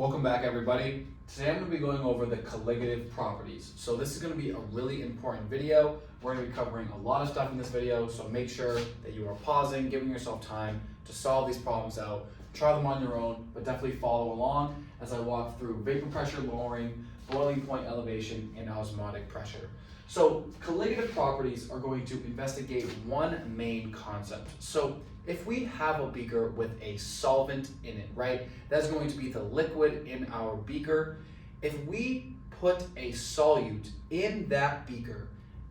Welcome back, everybody. Today I'm going to be going over the colligative properties. So this is going to be a really important video. We're going to be covering a lot of stuff in this video, so make sure that you are pausing, giving yourself time to solve these problems out. Try them on your own, but definitely follow along as I walk through vapor pressure lowering, boiling point elevation, and osmotic pressure. So colligative properties are going to investigate one main concept. So if we have a beaker with a solvent in it, right, that's going to be the liquid in our beaker. If we put a solute in that beaker,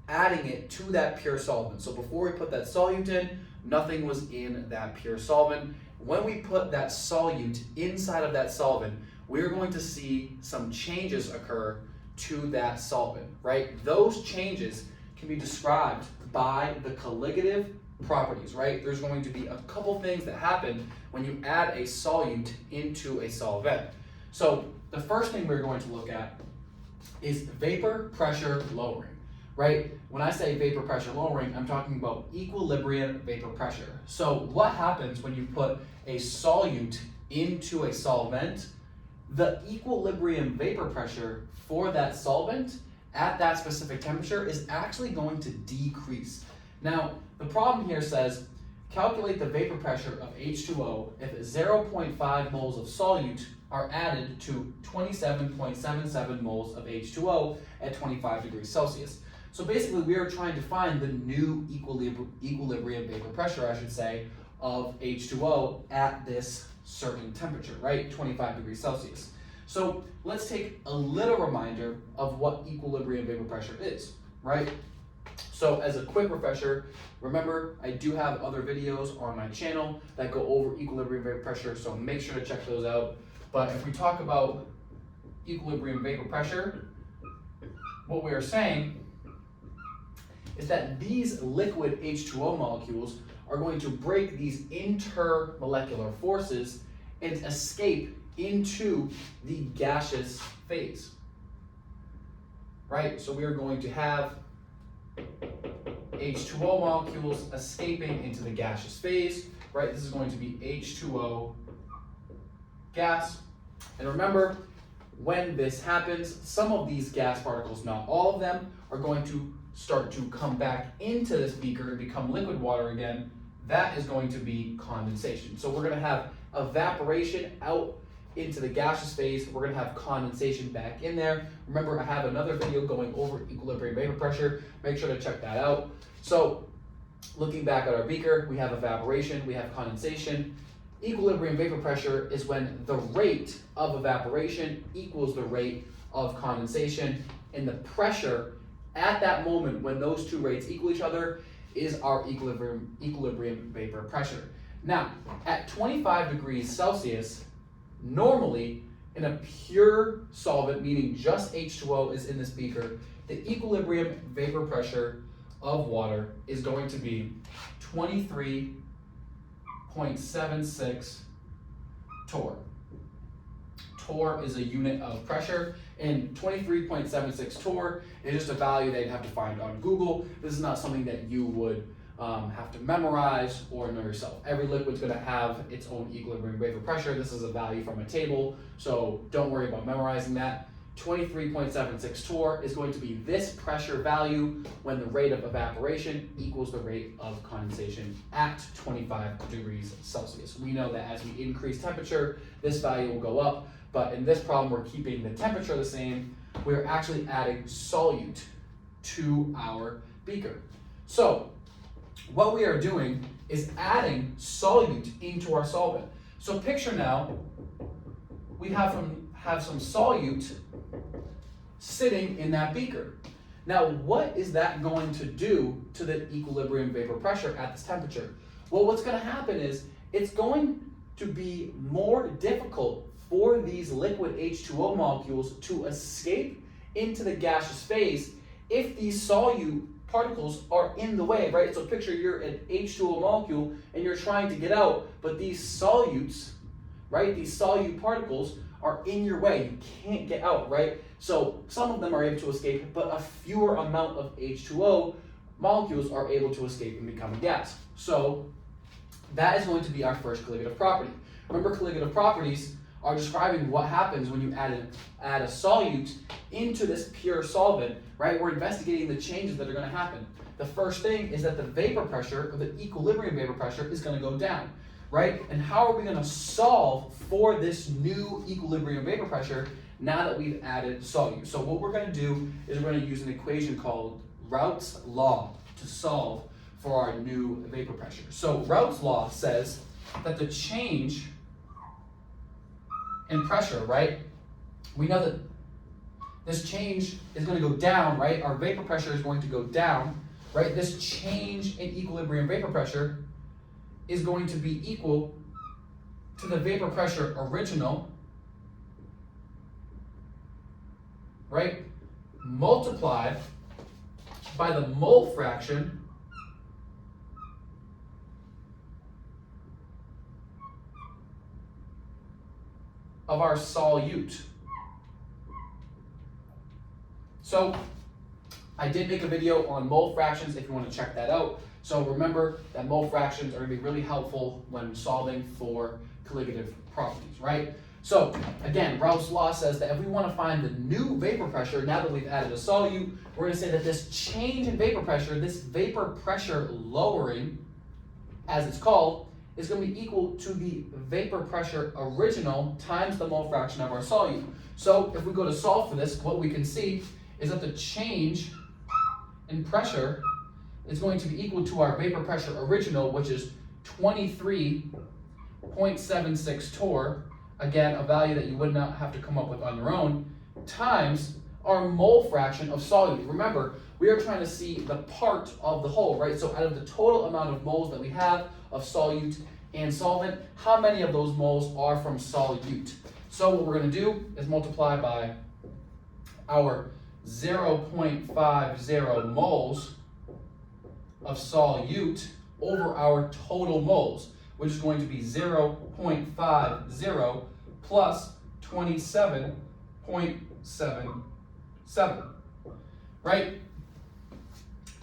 adding it to that pure solvent. So before we put that solute in, nothing was in that pure solvent. When we put that solute inside of that solvent, we're going to see some changes occur to that solvent, right? Those changes can be described by the colligative properties, right? There's going to be a couple things that happen when you add a solute into a solvent. So the first thing we're going to look at is vapor pressure lowering, right? When I say vapor pressure lowering, I'm talking about equilibrium vapor pressure. So what happens when you put a solute into a solvent? The equilibrium vapor pressure for that solvent at that specific temperature is actually going to decrease. Now, the problem here says, calculate the vapor pressure of H2O if 0.5 moles of solute are added to 27.77 moles of H2O at 25 degrees Celsius. So basically, we are trying to find the new equilibrium vapor pressure, I should say, of H2O at this certain temperature, right? 25 degrees Celsius. So let's take a little reminder of what equilibrium vapor pressure is, right? So as a quick refresher, remember, I do have other videos on my channel that go over equilibrium vapor pressure, so make sure to check those out. But if we talk about equilibrium vapor pressure, what we are saying is that these liquid H2O molecules are going to break these intermolecular forces and escape into the gaseous phase, right? So we are going to have H2O molecules escaping into the gaseous phase, right? This is going to be H2O gas. And remember, when this happens, some of these gas particles, not all of them, are going to start to come back into this beaker and become liquid water again. That is going to be condensation. So we're going to have evaporation out into the gaseous phase. We're going to have condensation back in there. Remember, I have another video going over equilibrium vapor pressure. Make sure to check that out. So looking back at our beaker, we have evaporation, we have condensation. Equilibrium vapor pressure is when the rate of evaporation equals the rate of condensation, and the pressure at that moment when those two rates equal each other is our equilibrium vapor pressure. Now, at 25 degrees Celsius, normally in a pure solvent, meaning just H2O is in this beaker, the equilibrium vapor pressure of water is going to be 23.76 torr. Torr is a unit of pressure, and 23.76 torr is just a value that you have to find on Google. This is not something that you would have to memorize or know yourself. Every liquid's going to have its own equilibrium vapor pressure. This is a value from a table, so don't worry about memorizing that. 23.76 torr is going to be this pressure value when the rate of evaporation equals the rate of condensation at 25 degrees Celsius. We know that as we increase temperature, this value will go up, but in this problem, we're keeping the temperature the same. We're actually adding solute to our beaker. So what we are doing is adding solute into our solvent. So picture now, we have some solute sitting in that beaker. Now, what is that going to do to the equilibrium vapor pressure at this temperature? Well, what's going to happen is it's going to be more difficult for these liquid H2O molecules to escape into the gaseous phase if these solute particles are in the way, right? So picture you're an H2O molecule and you're trying to get out, but these solutes, right, these solute particles are in your way. You can't get out, right? So some of them are able to escape, but a fewer amount of H2O molecules are able to escape and become a gas. So that is going to be our first colligative property. Remember, colligative properties are describing what happens when you add a solute into this pure solvent, right? We're investigating the changes that are going to happen. The first thing is that the vapor pressure, or the equilibrium vapor pressure, is going to go down, right? And how are we going to solve for this new equilibrium vapor pressure now that we've added solute? So what we're going to do is we're going to use an equation called Raoult's law to solve for our new vapor pressure. So Raoult's law says that the change in pressure, right? We know that this change is going to go down, right? Our vapor pressure is going to go down, right? This change in equilibrium vapor pressure is going to be equal to the vapor pressure original, right? Multiplied by the mole fraction of our solute. So I did make a video on mole fractions if you want to check that out. So remember that mole fractions are going to be really helpful when solving for colligative properties, right? So again, Raoult's law says that if we want to find the new vapor pressure, now that we've added a solute, we're going to say that this change in vapor pressure, this vapor pressure lowering, as it's called, is going to be equal to the vapor pressure original times the mole fraction of our solute. So if we go to solve for this, what we can see is that the change in pressure is going to be equal to our vapor pressure original, which is 23.76 torr, again, a value that you would not have to come up with on your own, times our mole fraction of solute. Remember, we are trying to see the part of the whole, right? So out of the total amount of moles that we have of solute and solvent, how many of those moles are from solute? So what we're going to do is multiply by our 0.50 moles of solute over our total moles, which is going to be 0.50 plus 27.77, right?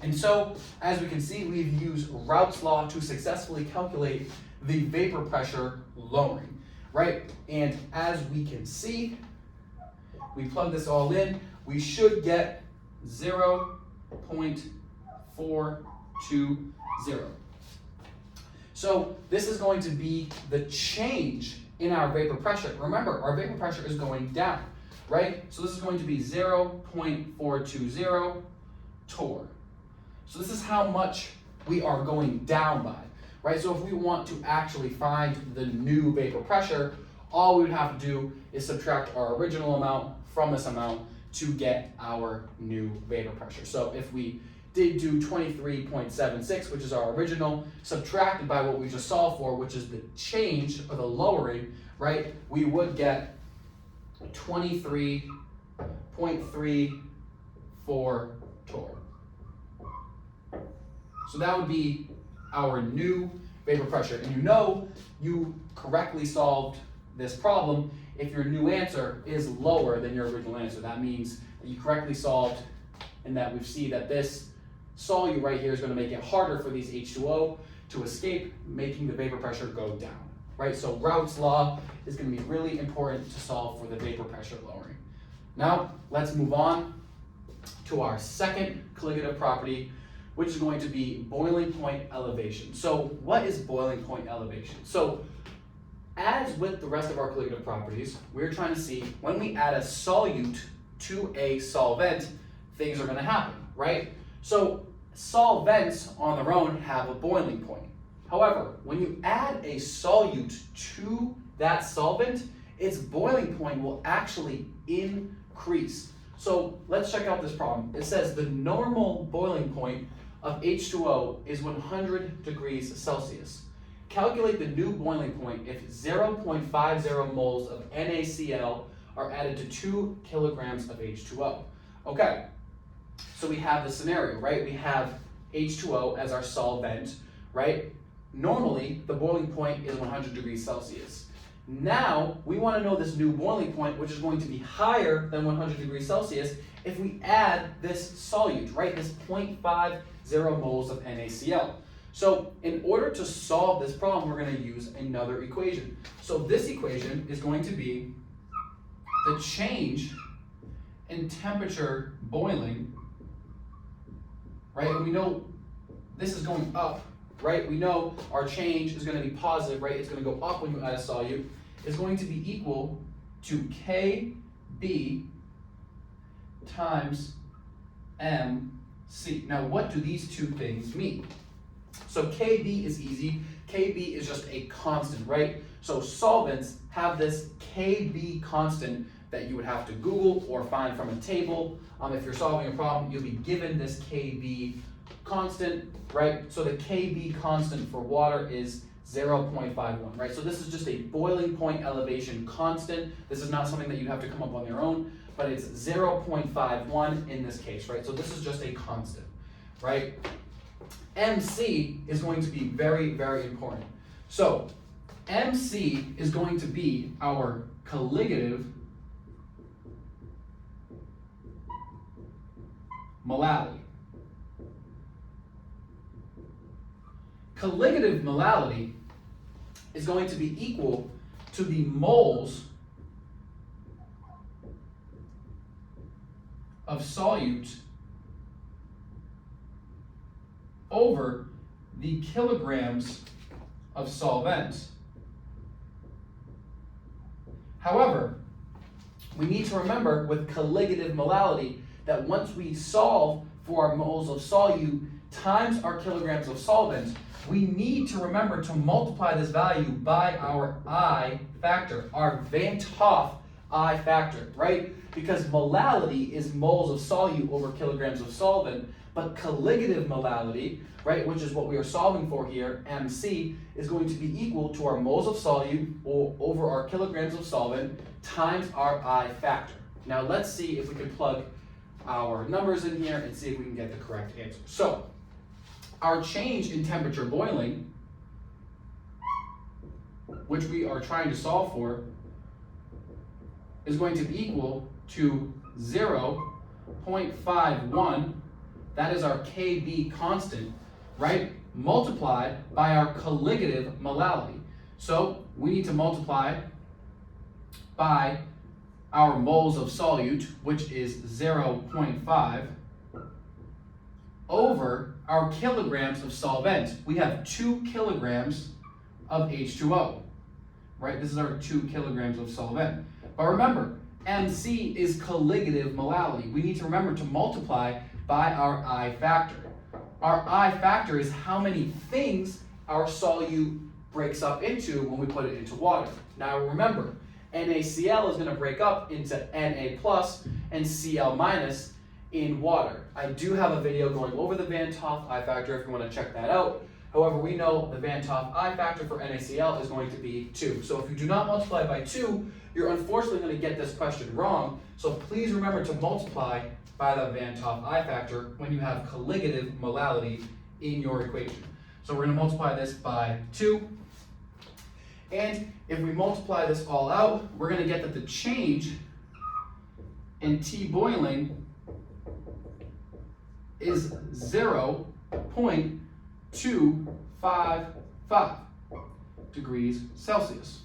And so, as we can see, we've used Raoult's law to successfully calculate the vapor pressure lowering, right? And as we can see, we plug this all in, we should get 0.420. So this is going to be the change in our vapor pressure. Remember, our vapor pressure is going down, right? So this is going to be 0.420 torr. So this is how much we are going down by, right? So if we want to actually find the new vapor pressure, all we would have to do is subtract our original amount from this amount to get our new vapor pressure. So if we did do 23.76, which is our original, subtracted by what we just solved for, which is the change or the lowering, right, we would get 23.34 torr. So that would be our new vapor pressure. And you know you correctly solved this problem if your new answer is lower than your original answer. That means that you correctly solved and that we see that this solute right here is going to make it harder for these H2O to escape, making the vapor pressure go down, right? So Raoult's law is going to be really important to solve for the vapor pressure lowering. Now, let's move on to our second colligative property, which is going to be boiling point elevation. So what is boiling point elevation? So as with the rest of our colligative properties, we're trying to see when we add a solute to a solvent, things are going to happen, right? So solvents on their own have a boiling point. However, when you add a solute to that solvent, its boiling point will actually increase. So let's check out this problem. It says the normal boiling point of H2O is 100 degrees Celsius. Calculate the new boiling point if 0.50 moles of NaCl are added to 2 kilograms of H2O. Okay, so we have the scenario, right? We have H2O as our solvent, right? Normally, the boiling point is 100 degrees Celsius. Now, we want to know this new boiling point, which is going to be higher than 100 degrees Celsius if we add this solute, right? This 0.50 moles of NaCl. So in order to solve this problem, we're going to use another equation. So this equation is going to be the change in temperature boiling, right? And we know this is going up, right? We know our change is going to be positive, right? It's going to go up when you add a solute. Is going to be equal to KB times MC. Now, what do these two things mean? So KB is easy. KB is just a constant, right? So solvents have this KB constant that you would have to Google or find from a table. If you're solving a problem, you'll be given this KB constant, right? So the KB constant for water is 0.51, right? So this is just a boiling point elevation constant. This is not something that you have to come up on your own, but it's 0.51 in this case, right? So this is just a constant, right? MC is going to be very, very important. So MC is going to be our colligative molality. Colligative molality is going to be equal to the moles of solute over the kilograms of solvent. However, we need to remember with colligative molality that once we solve for our moles of solute times our kilograms of solvent, we need to remember to multiply this value by our I factor, our Van 't Hoff I factor, right? Because molality is moles of solute over kilograms of solvent, but colligative molality, right, which is what we are solving for here, MC, is going to be equal to our moles of solute over our kilograms of solvent times our I factor. Now let's see if we can plug our numbers in here and see if we can get the correct answer. So our change in temperature boiling, which we are trying to solve for, is going to be equal to 0.51, that is our KB constant, right, multiplied by our colligative molality. So we need to multiply by our moles of solute, which is 0.5, over our kilograms of solvent. We have 2 kilograms of H2O, right? This is our 2 kilograms of solvent. But remember, MC is colligative molality. We need to remember to multiply by our I factor. Our I factor is how many things our solute breaks up into when we put it into water. Now remember, NaCl is going to break up into Na plus and Cl minus in water. I do have a video going over the Van 't Hoff I factor if you want to check that out. However, we know the Van 't Hoff I factor for NaCl is going to be 2. So if you do not multiply by 2, you're unfortunately going to get this question wrong. So please remember to multiply by the Van 't Hoff I factor when you have colligative molality in your equation. So we're going to multiply this by 2. And if we multiply this all out, we're going to get that the change in T boiling is 0.255 degrees Celsius.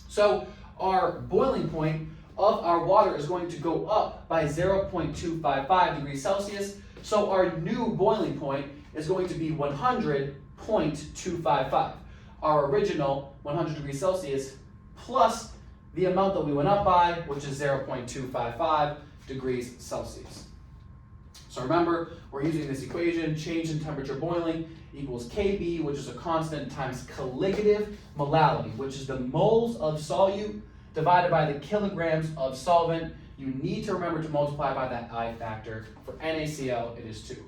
So our boiling point of our water is going to go up by 0.255 degrees Celsius. So our new boiling point is going to be 100.255. Our original 100 degrees Celsius plus the amount that we went up by, which is 0.255 degrees Celsius. So remember, we're using this equation, change in temperature boiling equals Kb, which is a constant, times colligative molality, which is the moles of solute divided by the kilograms of solvent. You need to remember to multiply by that I factor. For NaCl, it is 2.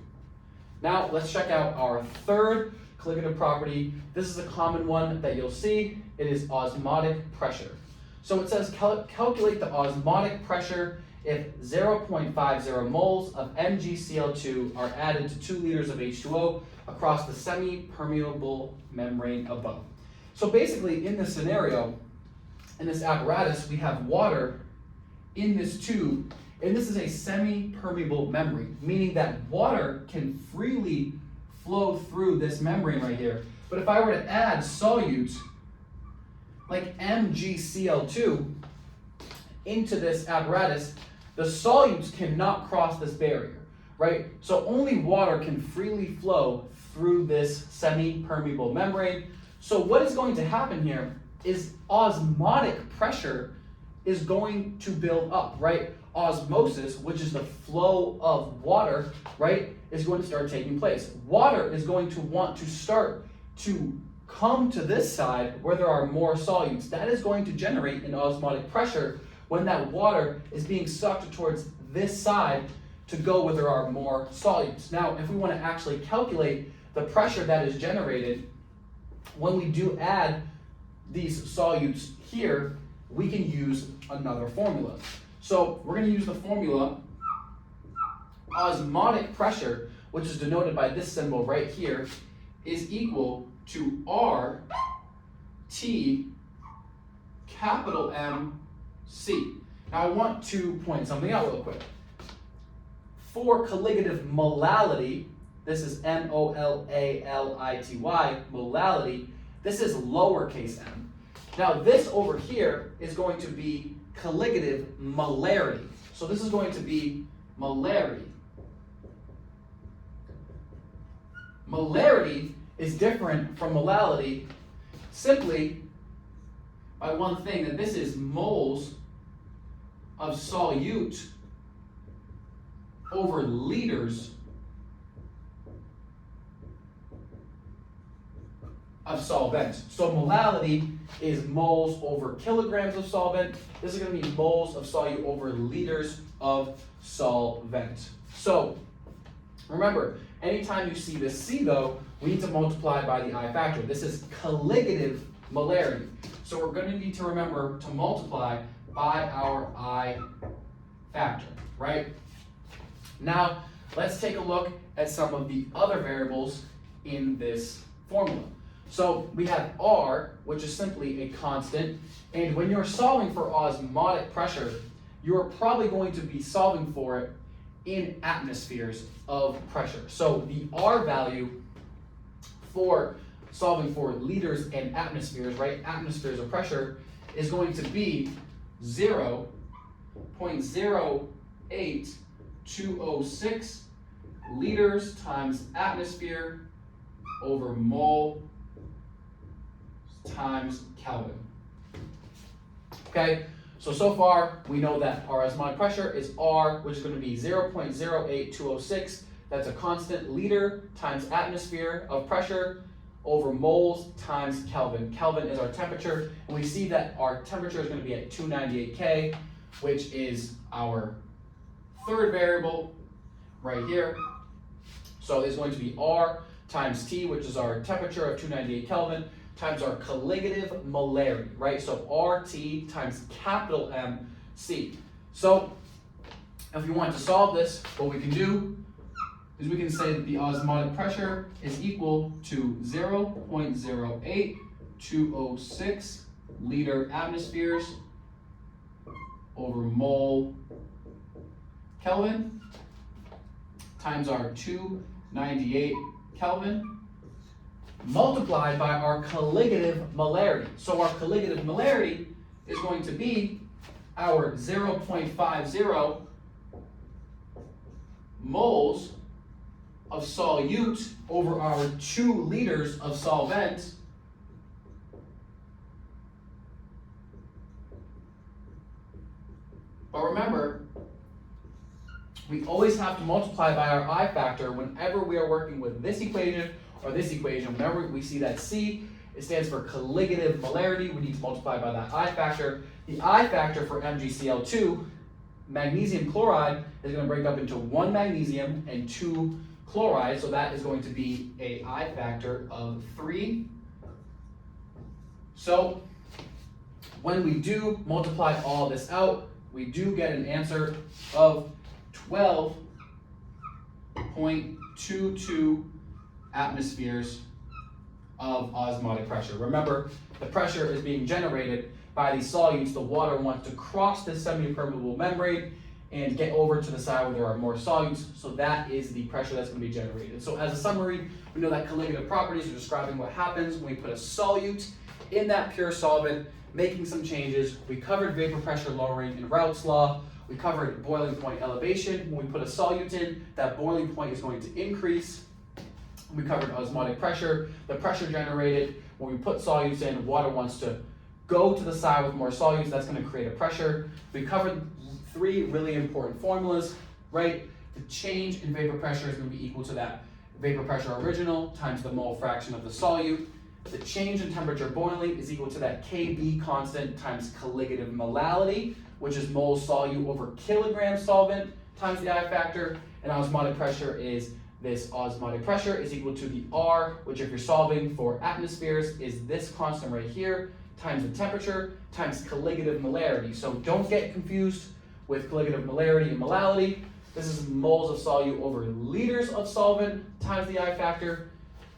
Now, let's check out our third colligative property. This is a common one that you'll see. It is osmotic pressure. So it says calculate the osmotic pressure if 0.50 moles of MgCl2 are added to 2 liters of H2O across the semi-permeable membrane above. So basically, in this scenario, in this apparatus, we have water in this tube, and this is a semi-permeable membrane, meaning that water can freely flow through this membrane right here. But if I were to add solutes like MgCl2 into this apparatus, the solutes cannot cross this barrier, right? So only water can freely flow through this semi-permeable membrane. So what is going to happen here is osmotic pressure is going to build up, right? Osmosis, which is the flow of water, right, is going to start taking place. Water is going to want to start to come to this side where there are more solutes. That is going to generate an osmotic pressure when that water is being sucked towards this side to go where there are more solutes. Now, if we want to actually calculate the pressure that is generated when we do add these solutes here, we can use another formula. So we're going to use the formula osmotic pressure, which is denoted by this symbol right here, is equal to RT capital MC. Now I want to point something out real quick. For colligative molality, this is M-O-L-A-L-I-T-Y, molality, this is lowercase m. Now this over here is going to be colligative molarity. So this is going to be molarity. Molarity is different from molality simply by one thing, that this is moles of solute over liters of solvent. So molality is moles over kilograms of solvent. This is going to be moles of solute over liters of solvent. So remember, anytime you see this C though, we need to multiply by the I factor. This is colligative molarity. So we're going to need to remember to multiply by our I factor, right? Now, let's take a look at some of the other variables in this formula. So we have R, which is simply a constant, and when you're solving for osmotic pressure, you're probably going to be solving for it in atmospheres of pressure. So the R value for solving for liters and atmospheres, right, atmospheres of pressure, is going to be 0.08206 liters times atmosphere over mole times Kelvin. Okay, so far we know that our osmotic pressure is R, which is going to be 0.08206. That's a constant, liter times atmosphere of pressure over moles times Kelvin. Kelvin is our temperature, and we see that our temperature is going to be at 298 K, which is our third variable right here. So it's going to be R times T, which is our temperature of 298 Kelvin, times our colligative molarity, right? So RT times capital MC. So if we want to solve this, what we can do is we can say that the osmotic pressure is equal to 0.08206 liter atmospheres over mole Kelvin times our 298 Kelvin multiplied by our colligative molarity. So our colligative molarity is going to be our 0.50 moles of solute over our 2 liters of solvent but remember, we always have to multiply by our I factor whenever we are working with this equation or this equation. Whenever we see that C, it stands for colligative molarity. We need to multiply by that I factor. The I factor for MgCl2, magnesium chloride, is going to break up into 1 magnesium and 2 chloride, so that is going to be a I factor of 3. So when we do multiply all this out, we do get an answer of 12.22 atmospheres of osmotic pressure. Remember, the pressure is being generated by these solutes. The water wants to cross this semi-permeable membrane, and get over to the side where there are more solutes. So that is the pressure that's going to be generated. So as a summary, we know that colligative properties are describing what happens when we put a solute in that pure solvent, making some changes. We covered vapor pressure lowering in Raoult's law. We covered boiling point elevation. When we put a solute in, that boiling point is going to increase. We covered osmotic pressure, the pressure generated when we put solutes in. Water wants to go to the side with more solutes. That's going to create a pressure. We covered 3 really important formulas, right? The change in vapor pressure is going to be equal to that vapor pressure original times the mole fraction of the solute. The change in temperature boiling is equal to that Kb constant times colligative molality, which is mole solute over kilogram solvent times the I factor. And osmotic pressure is this osmotic pressure is equal to the R, which if you're solving for atmospheres is this constant right here, times the temperature, times colligative molarity. So don't get confused with colligative molarity and molality. This is moles of solute over liters of solvent times the I factor.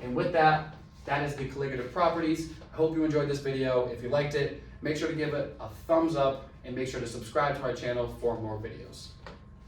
And with that, that is the colligative properties. I hope you enjoyed this video. If you liked it, make sure to give it a thumbs up and make sure to subscribe to my channel for more videos.